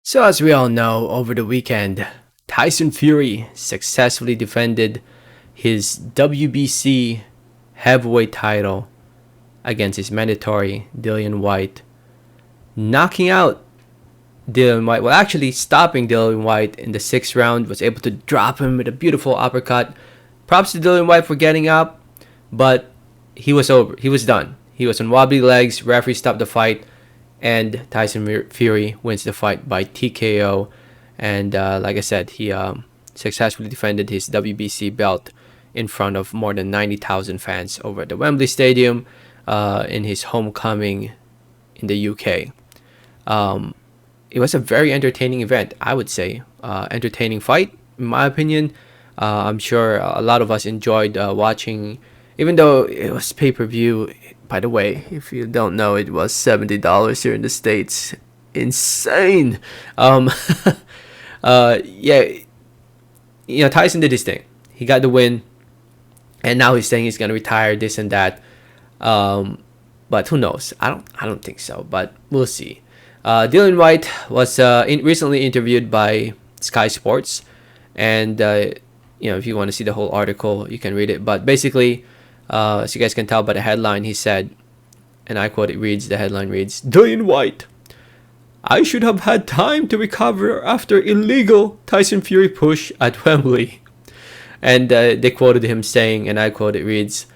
So, as we all know, over the weekend, Tyson Fury successfully defended his WBC heavyweight title against his mandatory Dillian Whyte, knocking out Dillian Whyte. Well, actually, stopping Dillian Whyte in the sixth round, was able to drop him with a beautiful uppercut. Props to Dillian Whyte for getting up, but he was over. He was done. He was on wobbly legs. Referee stopped the fight, and Tyson Fury wins the fight by TKO. And like I said, he successfully defended his WBC belt in front of more than 90,000 fans over at the Wembley Stadium in his homecoming in the UK. It was a very entertaining event, I would say. Entertaining fight, in my opinion. I'm sure a lot of us enjoyed watching, even though it was pay-per-view. By the way, if you don't know, it was $70 here in the States. Insane. Yeah, Tyson did his thing. He got the win, and now he's saying he's gonna retire, this and that. But who knows? I don't think so. But we'll see. Dillian Whyte was recently interviewed by Sky Sports, and if you want to see the whole article, you can read it. But basically, as you guys can tell by the headline, he said, and I quote, the headline reads, "Dillian Whyte, I should have had time to recover after illegal Tyson Fury push at Wembley." And they quoted him saying, and I quote, it reads,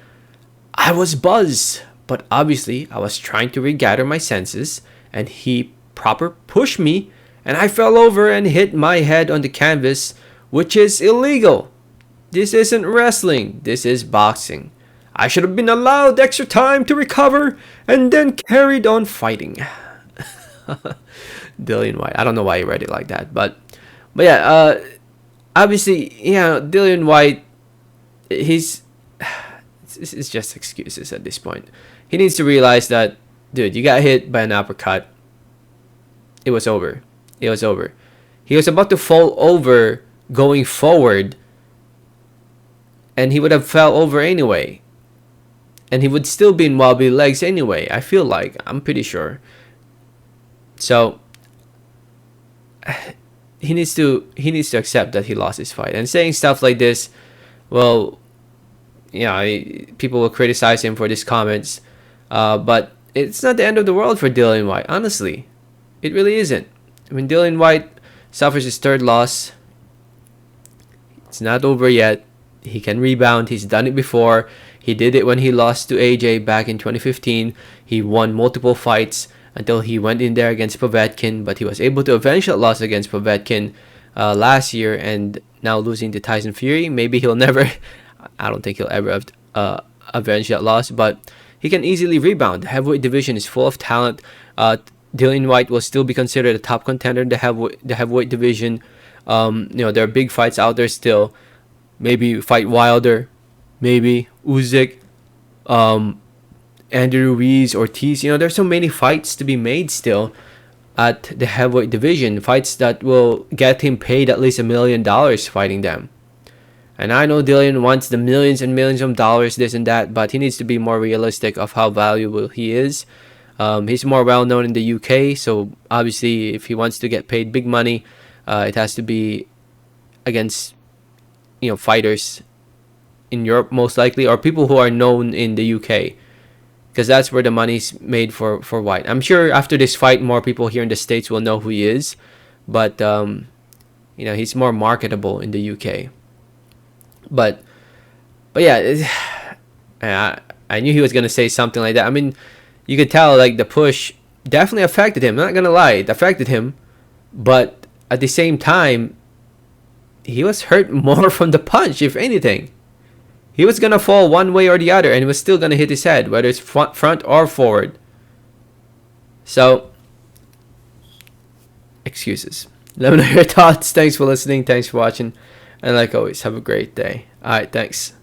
"I was buzzed, but obviously I was trying to regather my senses, and he proper pushed me, and I fell over and hit my head on the canvas, which is illegal. This isn't wrestling, this is boxing. I should have been allowed extra time to recover and then carried on fighting." Dillian Whyte. I don't know why he read it like that, but yeah, obviously, Dillian Whyte, it's just excuses at this point. He needs to realize that, dude, you got hit by an uppercut. It was over. It was over. He was about to fall over going forward, and he would have fell over anyway. And he would still be in wobbly legs anyway, I feel like. I'm pretty sure. So he needs to accept that he lost his fight. And saying stuff like this, well, people will criticize him for these comments. But it's not the end of the world for Dillian Whyte, honestly. It really isn't. I mean, Dillian Whyte suffers his third loss. It's not over yet. He can rebound. He's done it before. He did it when he lost to AJ back in 2015. He won multiple fights until he went in there against Povetkin, but he was able to avenge that loss against Povetkin last year, and now losing to Tyson Fury. Maybe he'll never, I don't think he'll ever avenge that loss, but he can easily rebound. The heavyweight division is full of talent. Dillian Whyte will still be considered a top contender in the heavyweight division. There are big fights out there still. Maybe fight Wilder, maybe Usyk, Andrew Ruiz, Ortiz. There's so many fights to be made still at the heavyweight division. Fights that will get him paid at least $1 million fighting them. And I know Dillian wants the millions and millions of dollars, this and that, but he needs to be more realistic of how valuable he is. He's more well known in the UK, so obviously if he wants to get paid big money, it has to be against fighters in Europe most likely, or people who are known in the UK, because that's where the money's made for Whyte. I'm sure after this fight, more people here in the States will know who he is, but he's more marketable in the UK. But yeah, I knew he was gonna say something like that. I mean, you could tell like the push definitely affected him. I'm not gonna lie, it affected him, but at the same time, he was hurt more from the punch, if anything. He was gonna fall one way or the other, and he was still gonna hit his head, whether it's front or forward. So, excuses. Let me know your thoughts. Thanks for listening. Thanks for watching. And like always, have a great day. Alright, thanks.